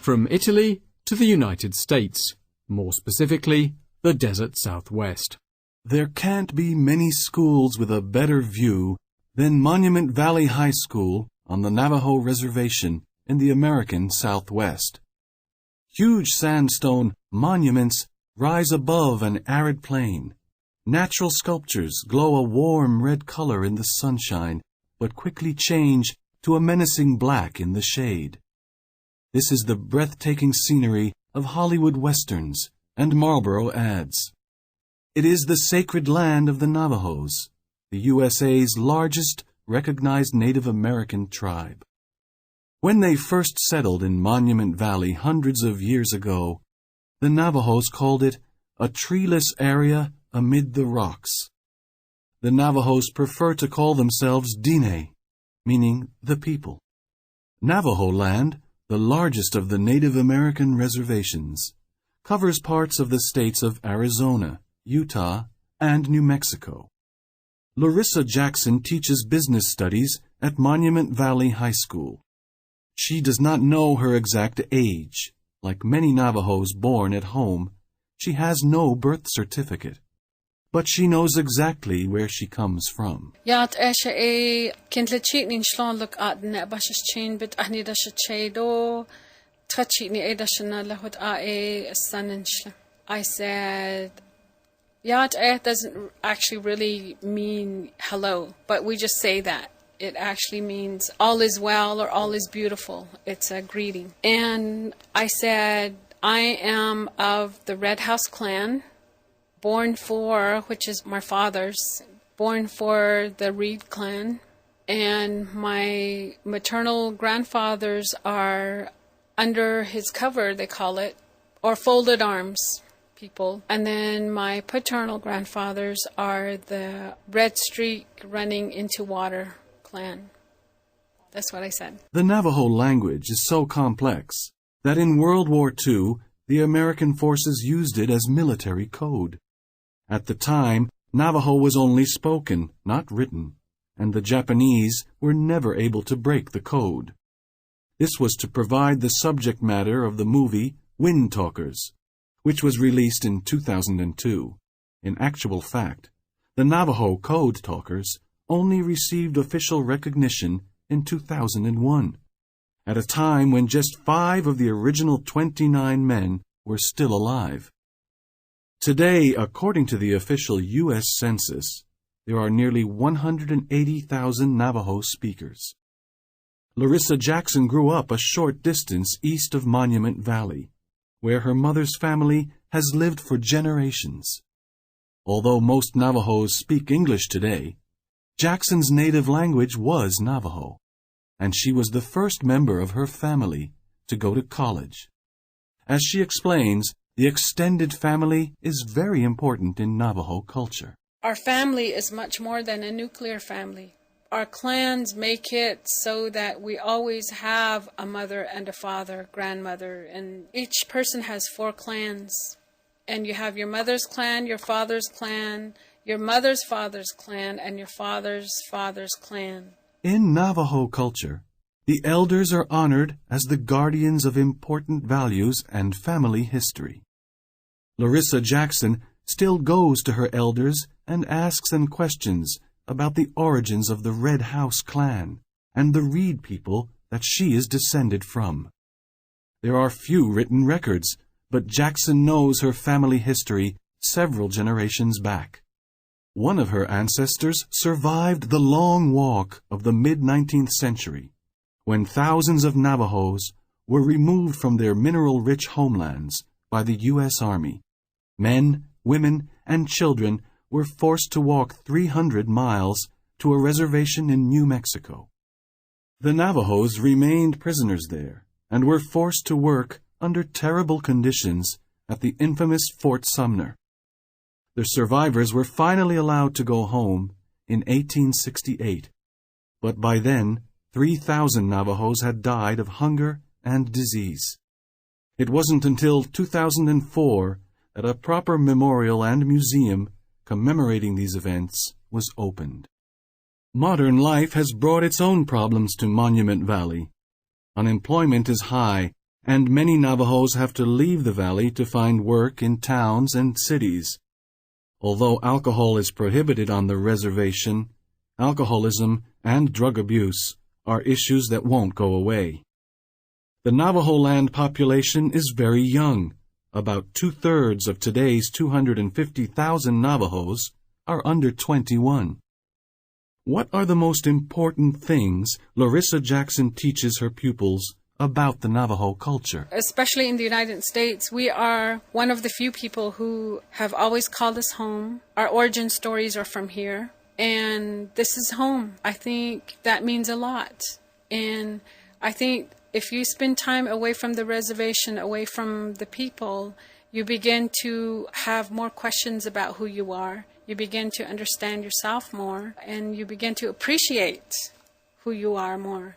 from Italy to the United States, more specifically, the desert Southwest. There can't be many schools with a better view than Monument Valley High School on the Navajo Reservation in the American Southwest. Huge sandstone monuments rise above an arid plain. Natural sculptures glow a warm red color in the sunshine, but quickly change to a menacing black in the shade. This is the breathtaking scenery of Hollywood westerns and Marlboro ads. It is the sacred land of the Navajos, the USA's largest recognized Native American tribe. When they first settled in Monument Valley hundreds of years ago, the Navajos called it a treeless area amid the rocks. The Navajos prefer to call themselves Diné, meaning the people. Navajo land, the largest of the Native American reservations, covers parts of the states of Arizona, Utah, and New Mexico. Larissa Jackson teaches business studies at Monument Valley High School. She does not know her exact age. Like many Navajos born at home, she has no birth certificate. But she knows exactly where she comes from. Yat esha e kintlechi nin shlon look at ne bashes chain bit ahni da shachedo touchy ni eda shana lahut a sanenshla. I said Yat doesn't actually really mean hello, but we just say that. It actually means all is well or all is beautiful. It's a greeting. And I said, I am of the Red House clan, born for, which is my father's, born for the Reed clan. And my maternal grandfathers are under his cover, they call it, or folded arms people. And then my paternal grandfathers are the Red Streak running into water clan. That's what I said. The Navajo language is so complex that in World War II, the American forces used it as military code. At the time, Navajo was only spoken, not written, and the Japanese were never able to break the code. This was to provide the subject matter of the movie Wind Talkers, which was released in 2002. In actual fact, the Navajo Code Talkers only received official recognition in 2001, at a time when just 5 of the original 29 men were still alive. Today, according to the official U.S. Census, there are nearly 180,000 Navajo speakers. Larissa Jackson grew up a short distance east of Monument Valley, where her mother's family has lived for generations. Although most Navajos speak English today, Jackson's native language was Navajo, and she was the first member of her family to go to college. As she explains, the extended family is very important in Navajo culture. Our family is much more than a nuclear family. Our clans make it so that we always have a mother and a father, grandmother, and each person has 4 clans. And you have your mother's clan, your father's clan, your mother's father's clan, and your father's father's clan. In Navajo culture, the elders are honored as the guardians of important values and family history. Larissa Jackson still goes to her elders and asks them questions about the origins of the Red House clan and the Reed people that she is descended from. There are few written records, but Jackson knows her family history several generations back. One of her ancestors survived the long walk of the mid-19th century, when thousands of Navajos were removed from their mineral-rich homelands by the U.S. Army. Men, women, and children were forced to walk 300 miles to a reservation in New Mexico. The Navajos remained prisoners there and were forced to work under terrible conditions at the infamous Fort Sumner. The survivors were finally allowed to go home in 1868, but by then 3,000 Navajos had died of hunger and disease. It wasn't until 2004 that a proper memorial and museum commemorating these events was opened. Modern life has brought its own problems to Monument Valley. Unemployment is high, and many Navajos have to leave the valley to find work in towns and cities. Although alcohol is prohibited on the reservation, alcoholism and drug abuse are issues that won't go away. The Navajo land population is very young. About 2/3 of today's 250,000 Navajos are under 21. What are the most important things Larissa Jackson teaches her pupils about the Navajo culture? Especially in the United States, we are one of the few people who have always called us home. Our origin stories are from here, and this is home. I think that means a lot. And I think if you spend time away from the reservation, away from the people, you begin to have more questions about who you are. You begin to understand yourself more, and you begin to appreciate who you are more.